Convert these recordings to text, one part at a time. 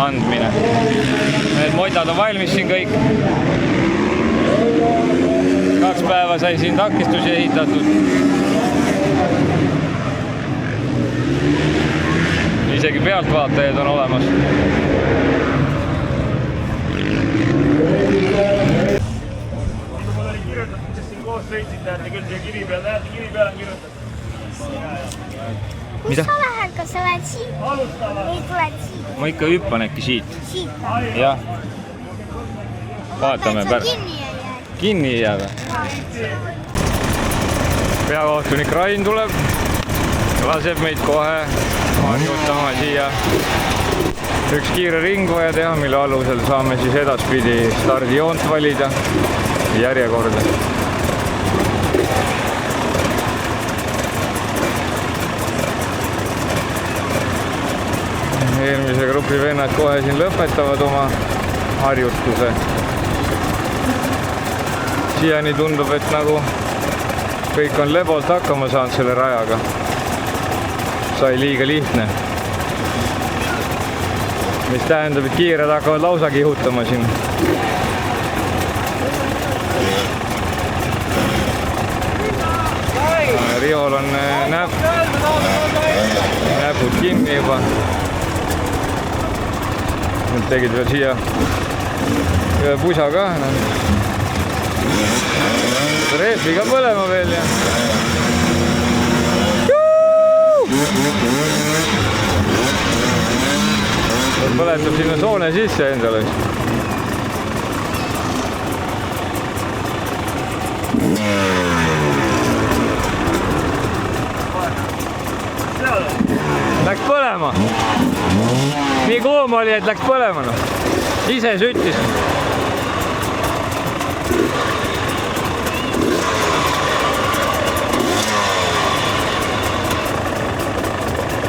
andmine. Need modad on valmis siin kõik. 2 päeva sai siin takistusi ehitatud. Isegi pealtvaatajaid on olemas. Kus sa lähed, kas sa lähed siit või tuled siit? Ma ikka hüppan äkki siit. Jah. Vaatame pärast. Kinni ei jää või? Peakohtunik Rain tuleb. Laseb meid kohe harjutama siia. Üks kiire ring vaja teha, mille alusel saame siis edaspidi stardijoont valida järjekorda. Eelmise grupi vennad kohe siin lõpetavad oma harjutuse. Siiani tundub, et nagu kõik on lebolt hakkama saanud selle rajaga. Sai liiga lihtne. Mis tähendab, et kiired hakkavad lausa kihutama siin. Riol on näpud kinni juba. Nüüd tegid veel siia ühe pusa ka. Reefi ka põlema veel ja põletab sinna soone sisse endale. Läks põlema. Nii kuum oli, et läks põlema. Ise süttis.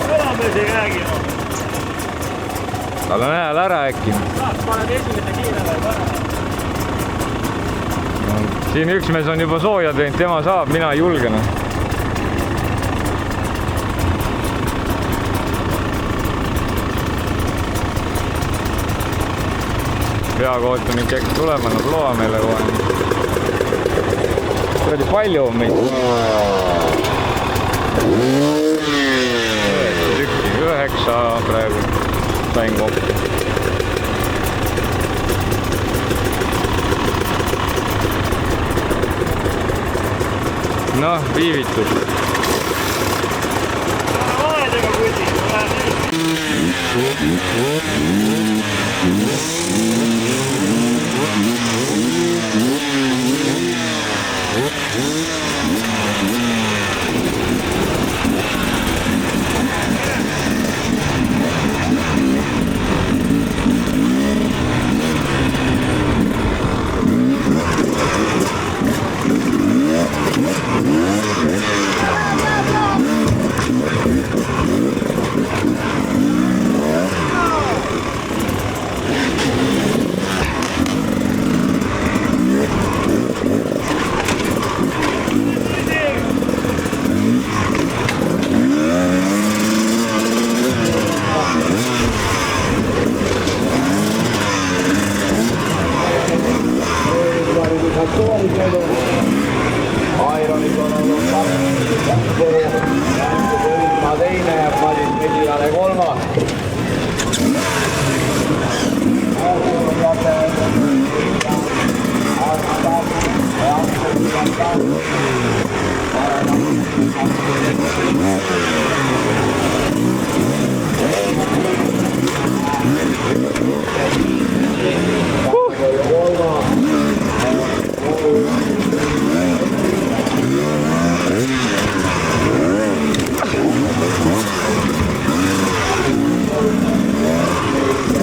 Sõnamees ei räägi. Tal on hääl ära äkki. Paned esimese kiirele ära. Siin üks mees on juba sooja teinud, tema saab, mina ei julgena. Peakohtunik äkki tulema, nad loa meile kohe. Kuradi palju on meid. 9 praegu sain kokku. Noh, viivitus. Vaedega kuti.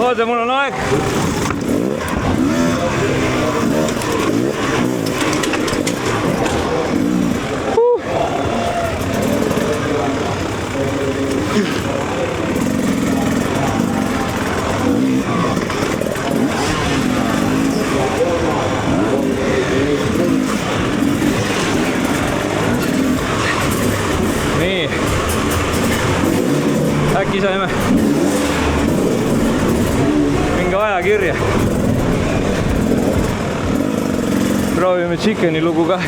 Oota, mul on aeg. Nii. Äkki saime pange ajakirja. Proovime chickeni lugu ka.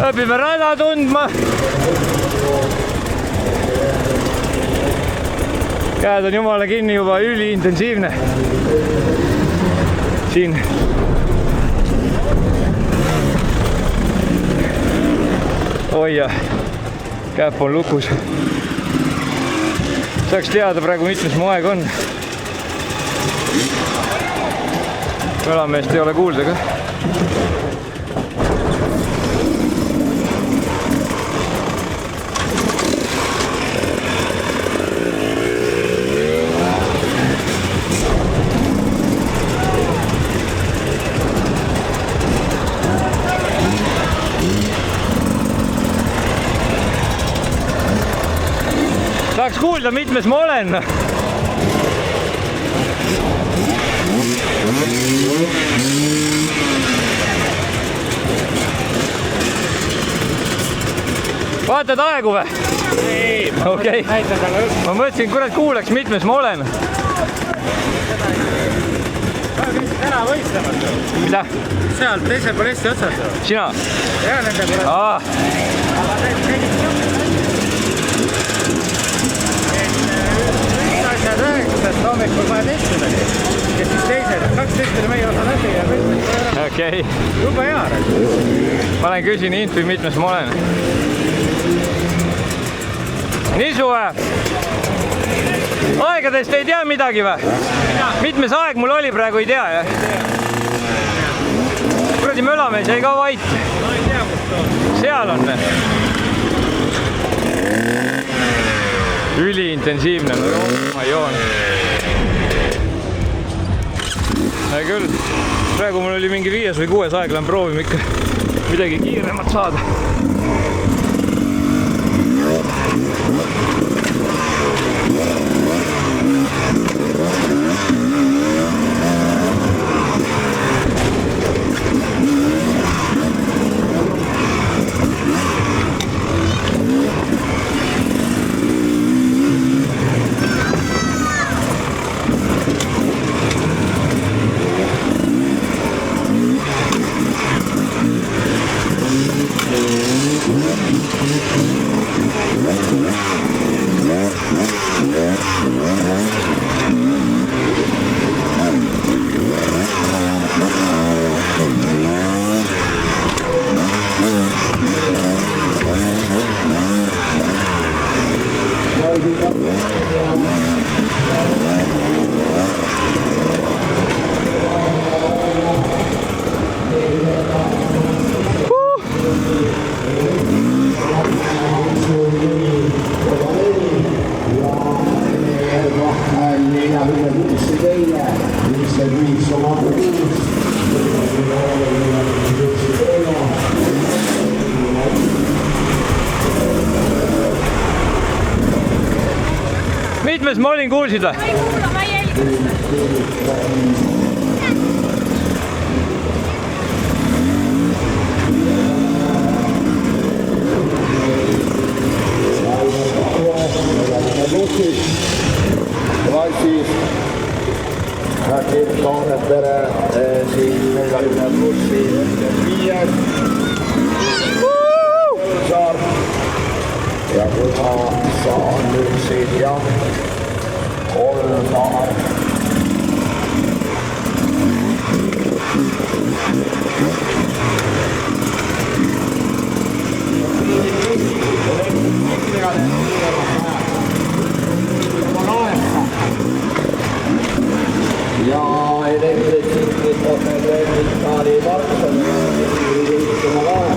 Õpime rada tundma. Käed on jumala kinni juba üliintensiivne. Siin. Oi ja käpp on lukus. Saaks teada praegu mitmes mu aeg on. Kõlameest ei ole kuulda ka. Saaks kuulda, mitmes ma olen. Vaatad aegu või? Ei, okei. Ma mõtlesin, kurat kuuleks, mitmes ma olen. Täna võistlevad. Mida? Seal teise polesti otsas. Sina? Ja nende kurat. Aga tegid hommikul vaja testidagi. Ja siis teised, 2 testida meie osa läbi ja kõik. Okei. Juba hea. Ma olen küsin infi, mitmes ma olen. Nisu või? Aegadest ei tea midagi või? Mitmes aeg mul oli praegu, ei tea, jah? Kuradi mölamees jäi ka vait. No ei tea, kust on. Seal on. Üliintensiivne, no ma joon. Hea küll, praegu mul oli mingi 5 või 6 aeg, lähen proovime ikka midagi kiiremat saada. kuidas ma olin, kuulsid või? Ma ei kuula, ma ei jälgi. Klassis Rakim Toonepere siis 40 plussi 5 Saar ja kui ma saan nüüd siit jah Saar ja elektritsiklit on meil Taani Markson liikuma lahe.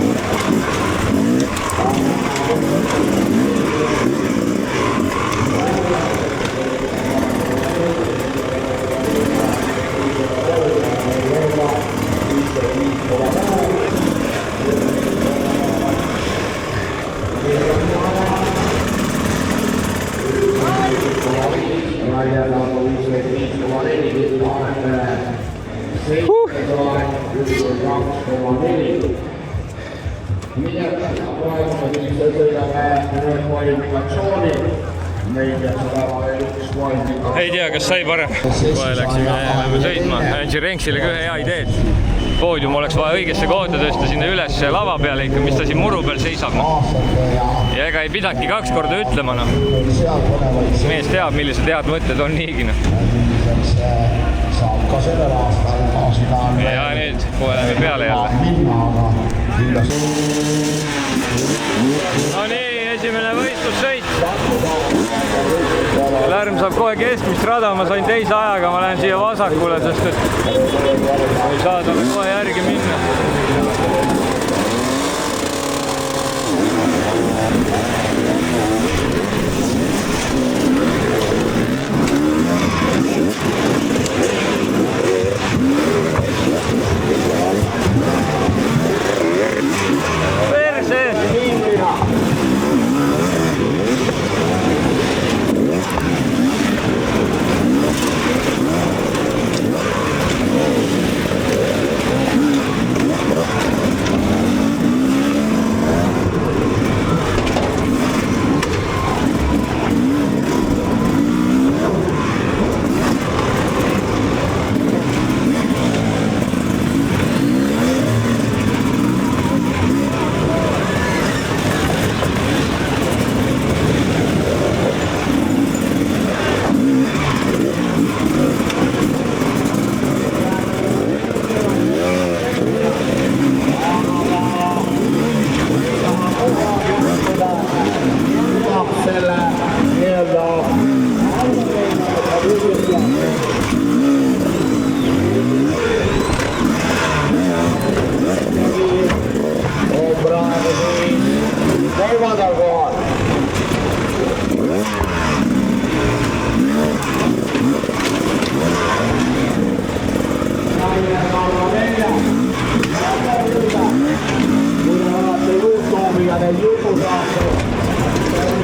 Ei tea, kas sai parem. Kohe läksime sõitma. Andsin Renksile ühe hea ideed. Poodium oleks vaja õigesse kohta tõsta sinna üles lava peale ikka, mis ta siin muru peal seisab. Ja ega ei pidanudki 2 korda ütlema. Mees teab, millised head mõtted on niigi. Ja nüüd kohe lähme peale jälle. No nii, esimene võistlussõit. Lärm saab kohe keskmist rada, ma sain teise ajaga, ma lähen siia vasakule, sest et ei saa talle kohe järgi minna.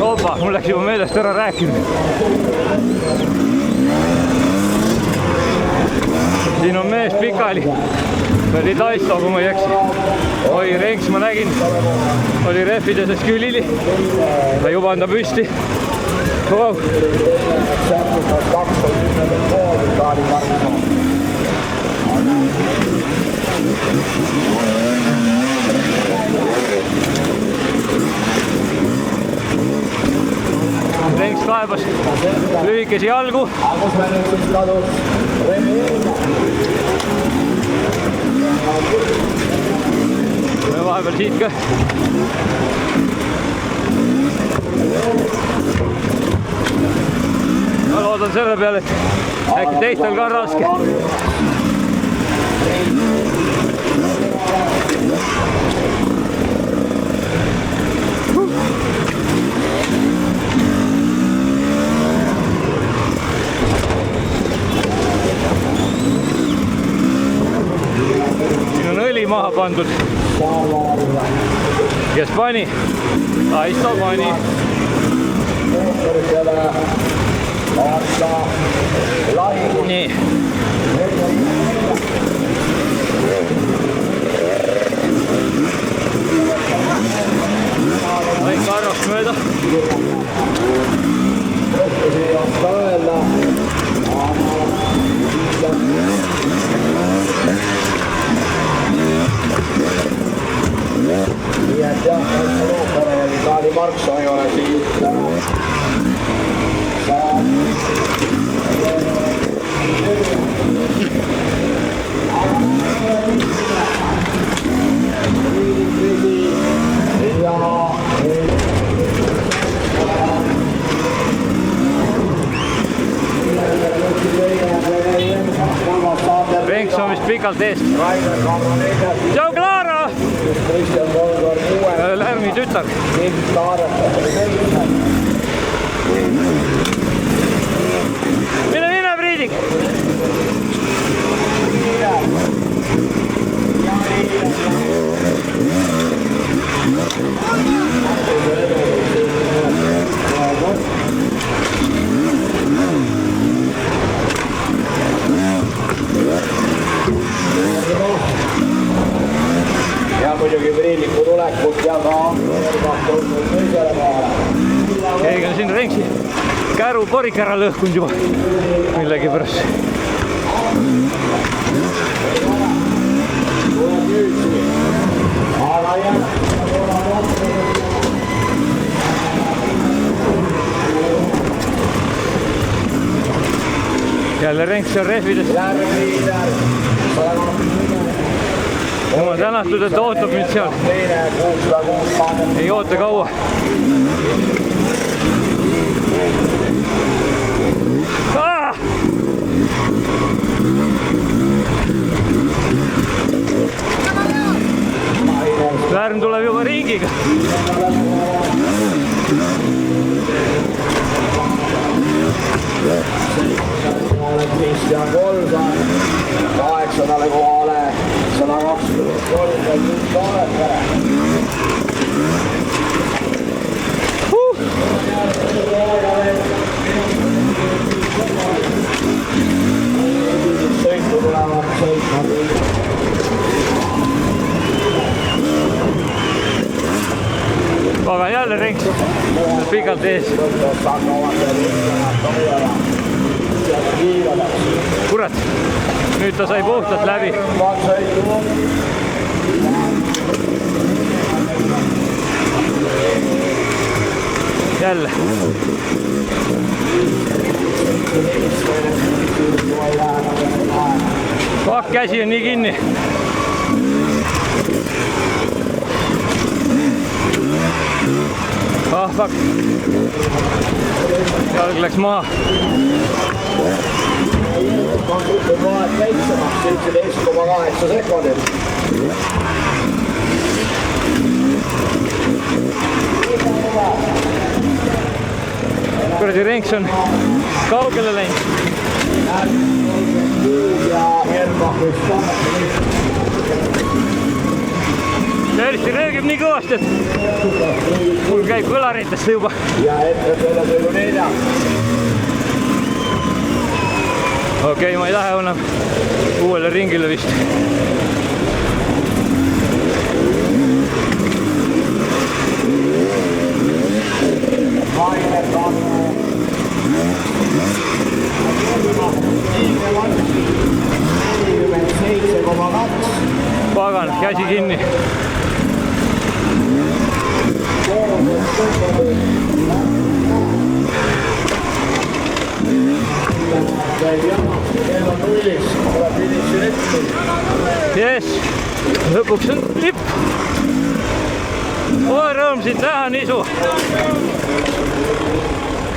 Opa, mul läks juba meelest ära rääkida. Siin on mees pikali. See oli Taisto, kui ma ei eksi. Oi, Renks ma nägin. Oli rehvideses külili. Ta juba anda püsti. Wow. Renks kaebas lühikesi jalgu. Me vahepeal siit ka. Ma loodan selle peale, et äkki teistel ka on raske. Siin on õli maha pandud. Kes pani? Taisto pani. aasta lahingus. nii. Väike arvaks mööda. Ei oska öelda. Nii et jah, Loopere ja Vitaali Markson ei ole siit Renks on vist pikalt eest. Tšau, Clara! Lärmi tütar. Mine, Priidik! Ja muidugi Priiliku tulekut ja ka teisele kohale. Keegi on siin Renksi käru korik ära lõhkunud juba millegi pärast. Aga jah, jälle Renks on rehvides. Järviider, Jumal tänatud, et ootab mind seal. teine 606 Ei oota kaua. Lärm tuleb juba ringiga. Kristjan Kolgan, 8. kohale, 123 Taarepere. Sõitu tulevad sõitma. Aga jälle Renks pikalt ees. Kurat, nüüd ta sai puhtalt läbi. Jälle. Käsi on nii kinni. Ah, fuck. Jalg läks maha. Konstruktorvahet väiksemaks, 17,8 sekundit. Kuradi Renks on kaugele läinud. Ja Ermahvist Eriti röögib nii kõvasti, et mul käib kõlaritesse juba. ja ette selle sõidu 4. Okei, ma ei lähe enam uuele ringile vist. Pagan, käsi kinni. Yes, lõpuks on lipp. Rõõm sind näha, Nisu.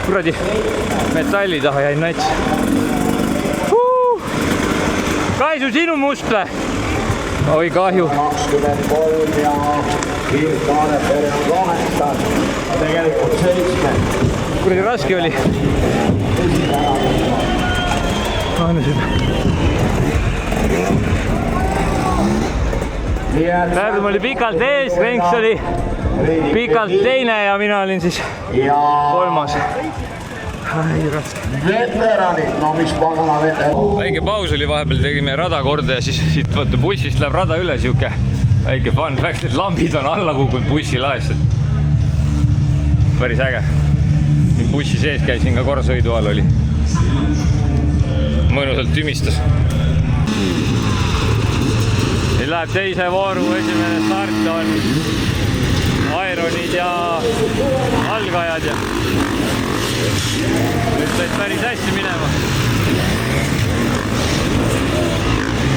Kuradi, metalli taha jäin nats. Kaisu, sinu must või? Oi, kahju. 23 ja Taarepere on 8, tegelikult 7. Kuradi raske oli. Anna seda. Pärnu oli pikalt ees, Renks oli pikalt teine ja mina olin siis kolmas. veteranid, no mis pagana veteranid. Väike paus oli vahepeal, tegime rada korda ja siis siit vaata bussist läheb rada üle siuke väike fun fact, et lambid on alla kukkunud bussilaest. Päris äge. Bussi sees käisin ka korra sõidu all oli. Mõnusalt tümistas. Nüüd läheb teise vooru esimene start on Ironid ja algajad ja nüüd said päris hästi minema.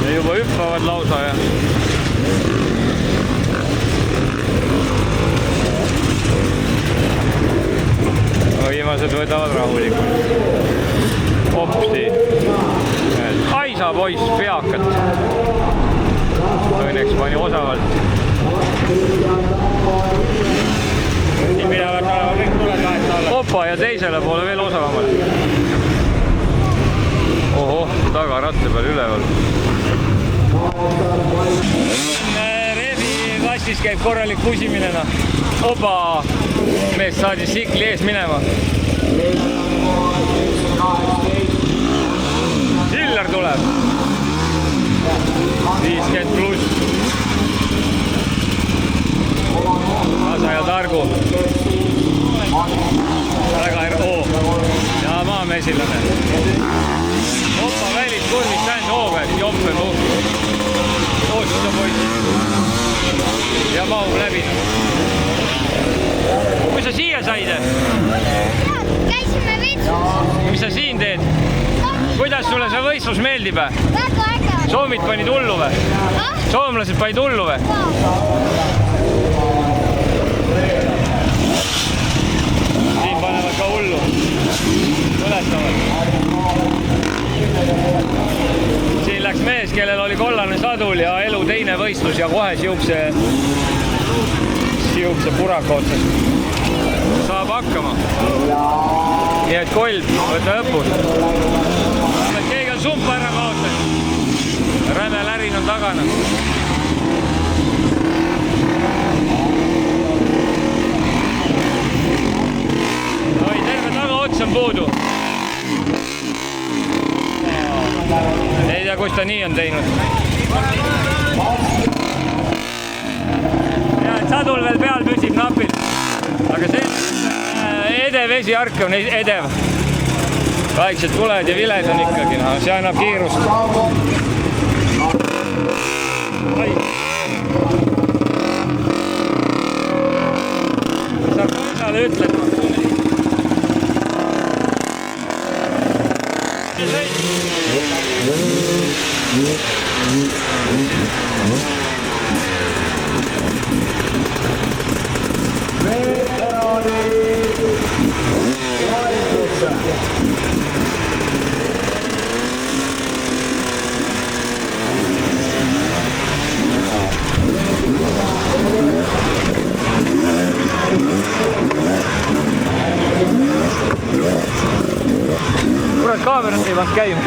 Ja juba hüppavad lausa ja viimased võtavad rahulikult. Hopsti. Aisa poiss peakat. Õnneks pani osavalt. Opa ja teisele poole veel osavamalt. Ohoh, taga ratta peal üleval. Revi kastis käib korralik pusimine. Opa, mees saadi sikli ees minema. Hillar tuleb. 50 pluss. Kasa ja Targu. Väga ja maamesilane. Opa väliskurvis tähendab hooga, joppen ootsuta poiss. Ja mahub läbi. Kui sa siia said? Käisime võistluses. Mis sa siin teed? Kuidas sulle see võistlus meeldib? Väga äge. Soomid panid hullu või? Soomlased panid hullu või? Siin panevad ka hullu. Põletavad. Siin läks mees, kellel oli kollane sadul ja elu teine võistlus ja kohe siukse puraka otsas. Saab hakkama. Nii et kolb, võta õppus. Keegi on sumpa ära kaotanud. Räme lärin on tagana. Oi, terve tagaots on puudu. Ei tea, kus ta nii on teinud. Sadul veel peal püsib napilt, aga see edev esiark on edev. Vaikselt tuled ja viled on ikkagi, see annab kiirust. Saab kõigale ütlema. Kurat, kaamerat ei pannud käima.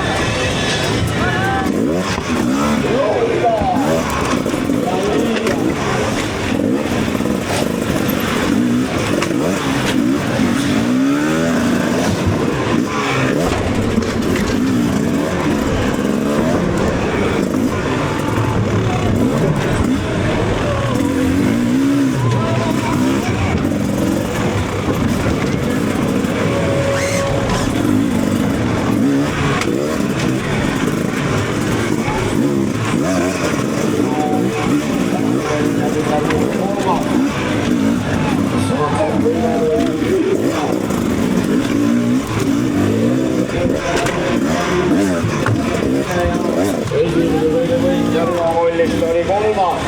Järvakollist oli kolmas.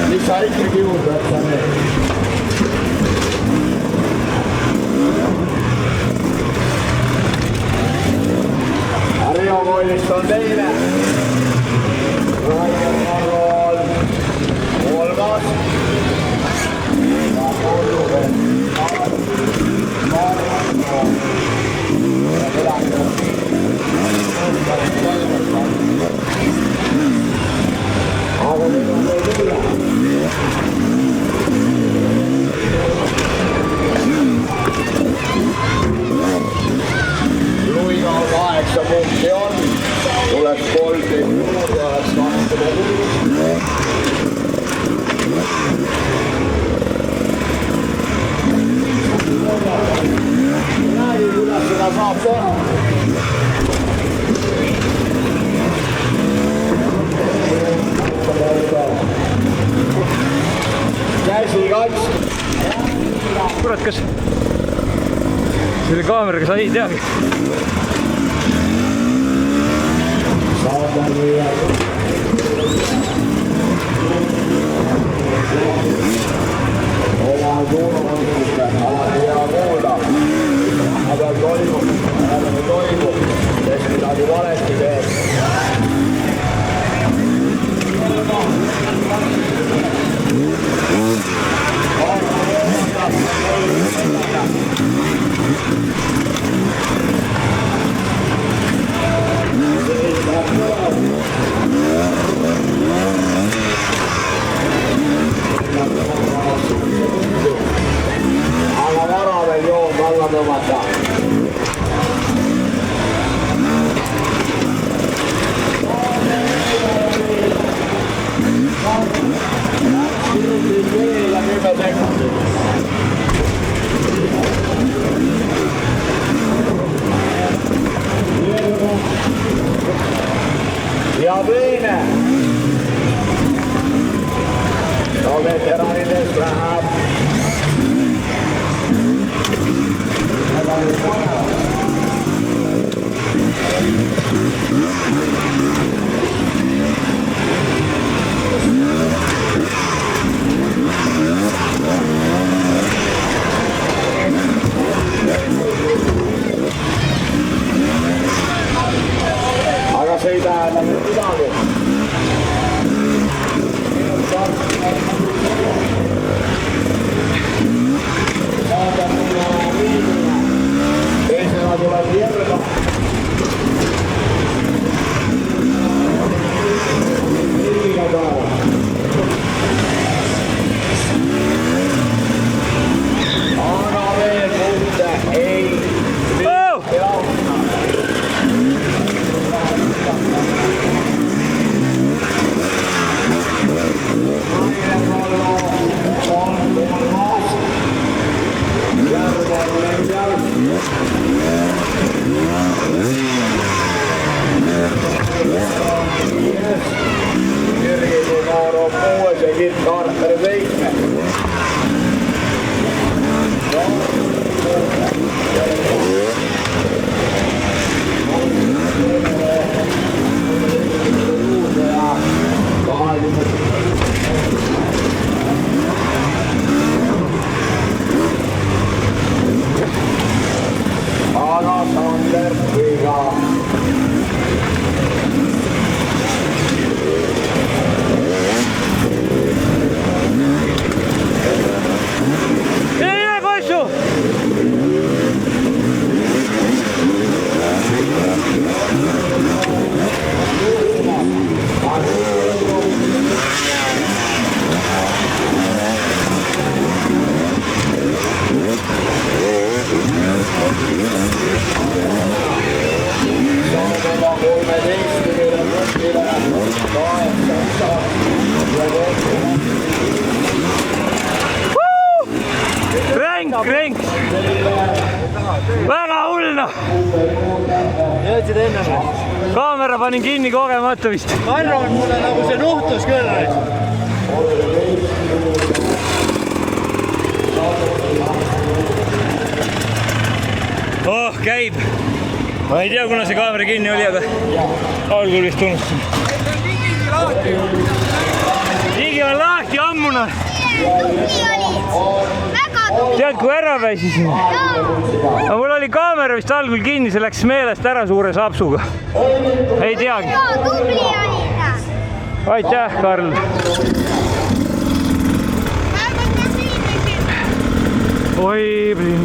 Mis sa ikkagi juurde võtame? Järvakollist on teine. Kolmas. Käsikats. Kurat, kas selle kaameraga sa ei teagi? Oma turvalisuse, alati hea kuulda. Aga toimub, kes midagi valesti teeb. Aga vara veel joon alla tõmmata. Ja teine. No veteranidest läheb. Aga see ei tähenda midagi. Teisena tuleb Järva. Riigiga taha. Anna veel punkte. Ei. Krenk! Väga hull noh! Jõudsid enne või? Kaamera panin kinni kogemata vist. Ma arvan, et mulle nagu see nuhtus küll. Oh, käib! Ma ei tea, kuna see kaamera kinni oli, aga algul vist unustasin. Higi on lahti ammuna. Nii oli. Väga tubli. Tead, kui ära väsisin? Aga mul oli kaamera vist algul kinni, see läks meelest ära suure sapsuga. Ei teagi. Tubli oli ta. Aitäh, Karl. Oi, blin.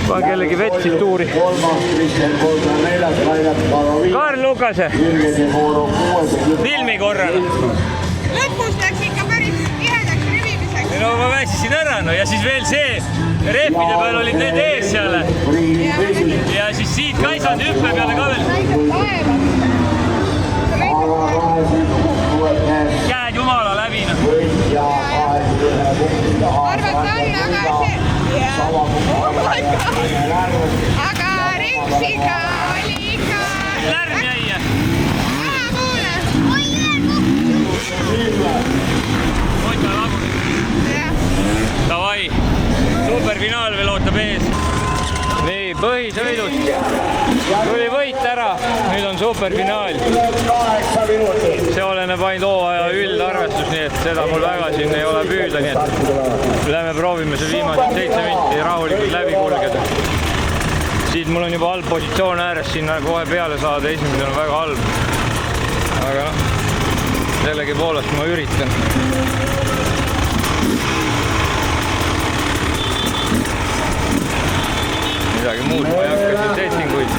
Ma kellegi vett siit tuuri. Karl Lukase. Filmi korral. Lõpus läks ikka päris tihedaks rivimiseks. No ma väsisin ära, no ja siis veel see. Rehvide peal olid need ees seal. Ja siis siit Kaisand hüppe peale ka veel. Käed jumala läbi. Arvad on, aga see... sama kui aga ringsiga oli ikka. Lärm jäi. Poole. oi, veel Hoidme vagunit. Davai, superfinaal veel ootab ees. Nii, põhisõidust tuli võit ära, nüüd on superfinaal. 8 minutit. See oleneb ainult hooaja üldarvestus, nii et seda mul väga siin ei ole püüda, nii et lähme proovime see viimased 7 minti rahulikult läbi kulgeda. Siit mul on juba halb positsioon ääres sinna kohe peale saada, esimene on väga halb. Aga noh, sellegi poolest ma üritan. Midagi muud, ma ei hakka siin settinguid.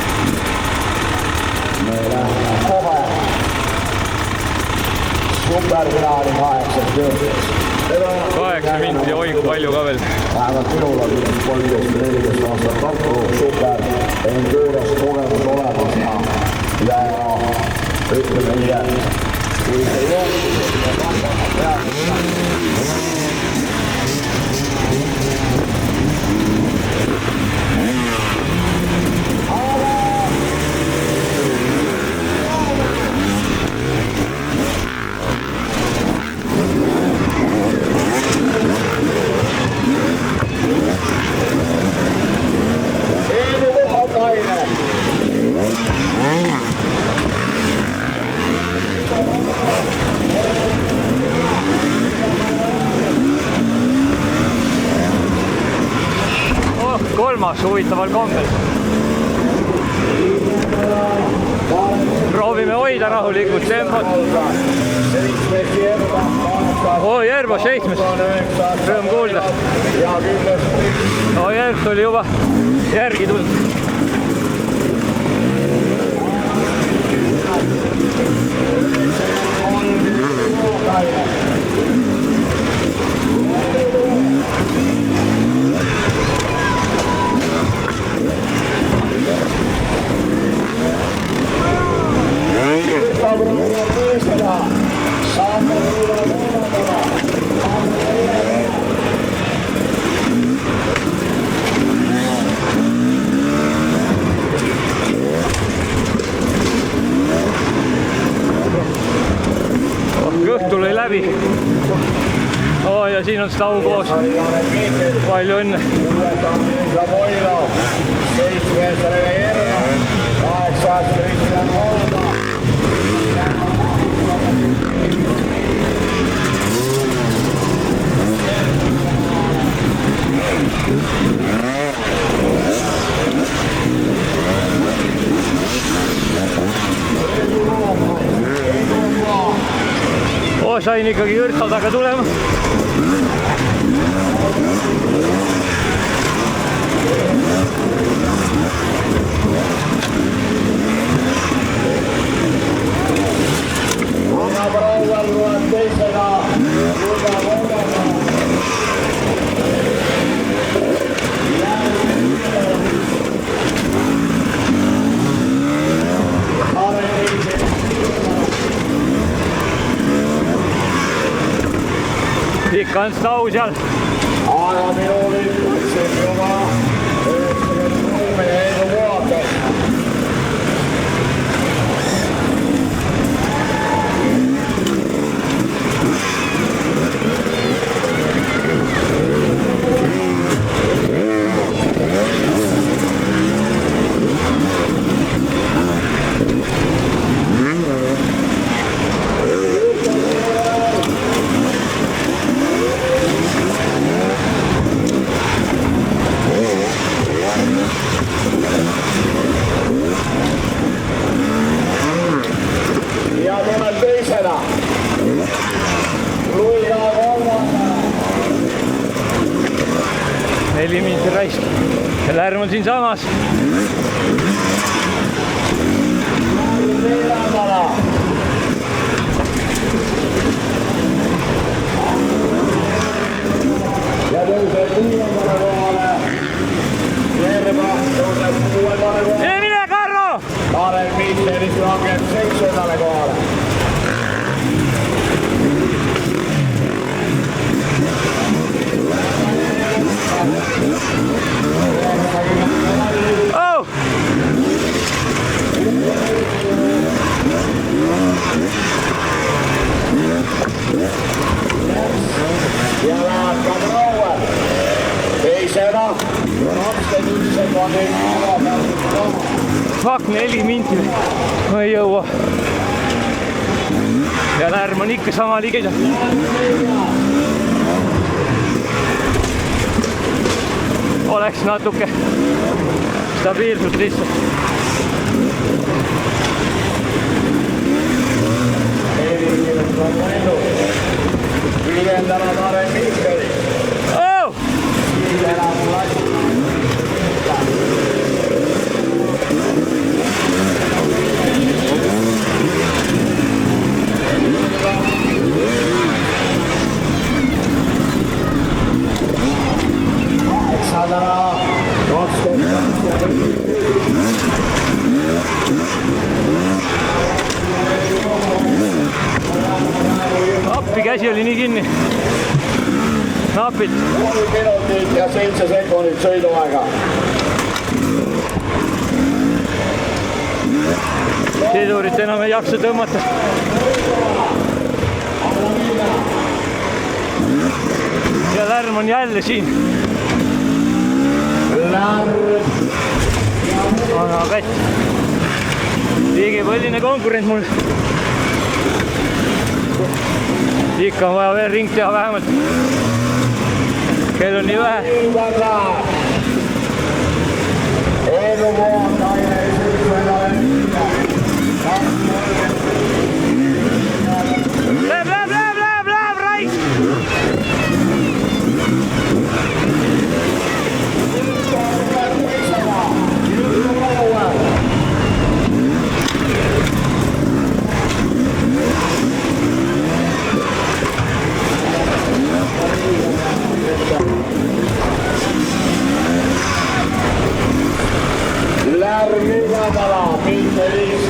Me lähme kohe superfinaali 8 minutit. 8 minti, oi kui palju ka veel. Vähemalt minul on 13-14 aastat Tartu super enduros kogemus olemas ja ütleme nii, et kui see jooksus, siis me vaatame peale. Kolmas huvitaval kombel. Proovime hoida rahulikult tempot. Järbo 7. Rõõm kuulda. Järg tuli juba järgi tulnud. Kõht tuli läbi. Ja siin on Stau koos. Palju õnne. 7 Erna, 8 Kristjan Holma. Sain ikkagi kõrtsa taga tulema. Rauval tuleb teisena Julga Volgana. Ikka on Stau seal. Aga minul ütlesin juba 93 Heidu Vuokas. Lärm on siinsamas. Ja tõuseb 5. kohale. Järva tõuseb 6. kohale. Mine, Karlo! Karel Miitselis langeb 7. kohale. Fuck, 4 minti. Ma ei jõua. Ja lärm on ikka sama ligida. Oleks natuke stabiilsust lihtsalt. Ülendanud Aren Mikkeli. Oh! Appi, käsi oli nii kinni. Napid. 3 minutit ja 7 sekundit sõiduaega. Sõidurit enam ei jaksa tõmmata. Ja lärm on jälle siin. Vana pätt. Liigipõlline konkurent mul. Ikka on vaja veel ring teha vähemalt. Kell on nii vähe. Läheb, raisk! Lärmi Kadala, Pintelis.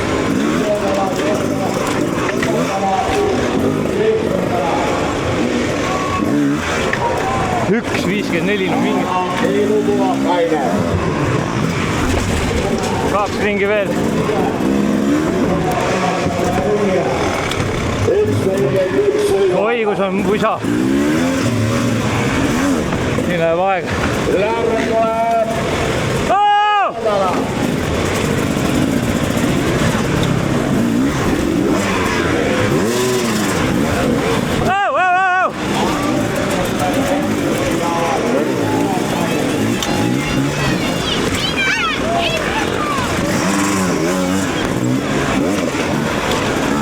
1.54 no mingi. Heilu Puhakaine. 2 ringi veel. 1.41 sõidu. Oi, kus on pusa. Nii läheb aega. Lärm tuleb. Kadala.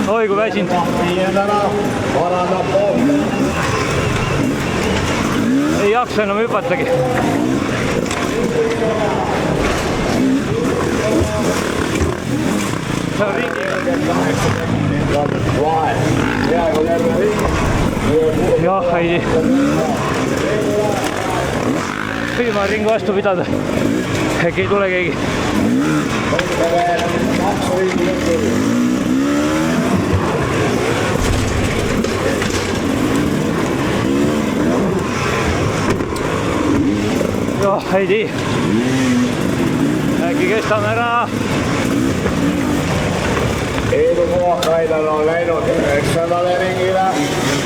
Oi, kui väsinud. Viiendana parandab poolt. Ei jaksa enam hüpatagi. See on ringi. Peaaegu terve ring. Jah, ei. Viimane ring vastu pidada. Äkki ei tule keegi. 2 ringi lõpuni. Jah, ei tii. Äkki kestame ära. Heilu Puhakainel on läinud 9. ringile.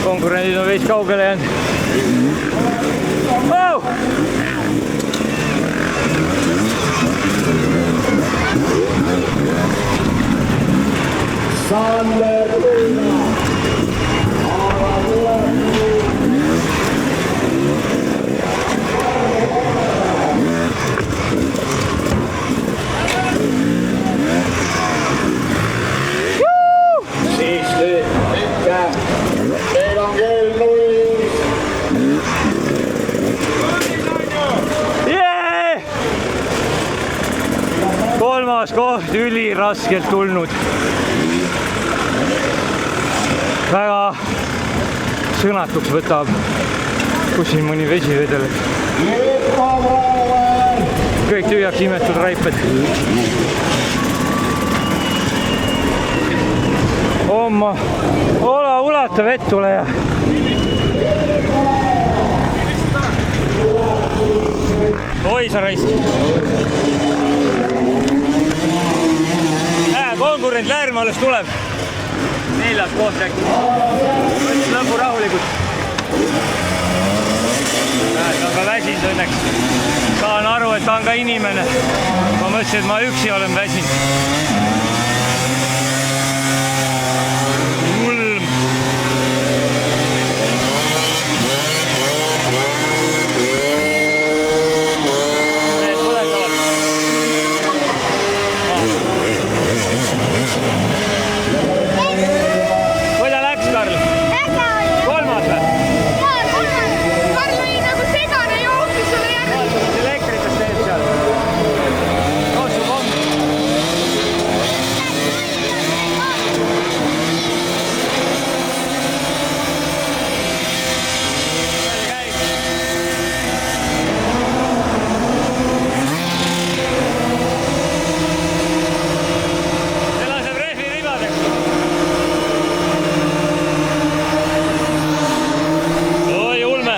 Konkurendid on veits kaugele jäänud. Oh! Sander Luna. Meil on kell 0. Yeah! Kolmas koht üliraskelt tulnud. Väga sõnatuks võtab, kus siin mõni vesi vedeleb. Kõik tühjaks imetud raiped. Oma ole ulata vett tule ja. Oi sa raisk. Konkurent Lärm alles tuleb. 4. koht äkki. Lõpu rahulikult. Ta on ka väsinud õnneks. Saan aru, et ta on ka inimene. Ma mõtlesin, et ma üksi olen väsinud. Ulm. Need põletavad. Kuidas läks, Karl? Väga oli. Kolmas või? Jaa, kolmas. Karl oli nagu segane jooksis sulle järgi. Mis elektritest teed seal? Jooksupomm. See laseb rehvi ribadeks. Oi, ulme.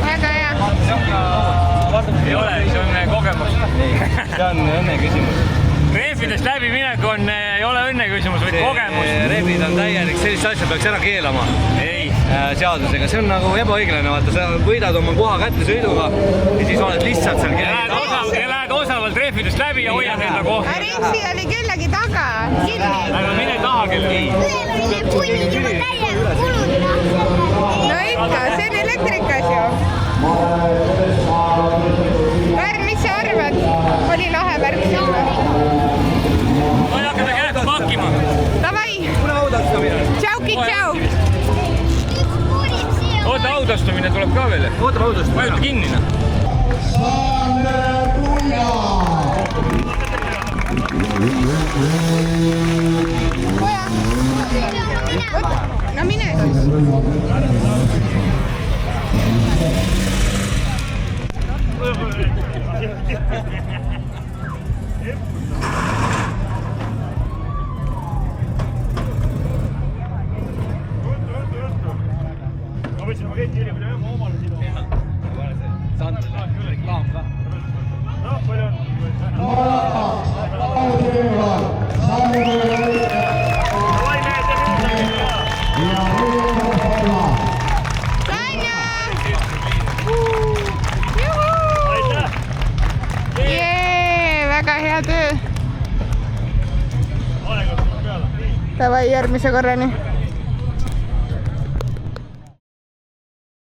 Väga hea. Ei ole, see on kogemus. See on õnne küsimus. Rehvidest läbiminek ei ole õnne küsimus, vaid kogemus. Rehvid on täielik, sellist asja peaks ära keelama Ei. seadusega. See on nagu ebaõiglane, vaata, sa võidad oma koha kätte sõiduga ja siis oled lihtsalt seal Lähed osavalt rehvidest läbi ja hoiad enda kohta. Riksi oli kellegi taga kinni. Aga mine taha kellegi. Ülel oli need punnid juba täiega kulunud. No ikka, see on elektrikas ju. Värn, mis sa arvad? Oli lahe värk sinna. Ma ei hakka ta käest pakkima. Davai, kuna audastamine. tšauki, tšau. Oota, audastumine tuleb ka veel. Ootame audastamine. Vajuta kinni. No mine siis. Väga hea töö. Davai, järgmise korrani.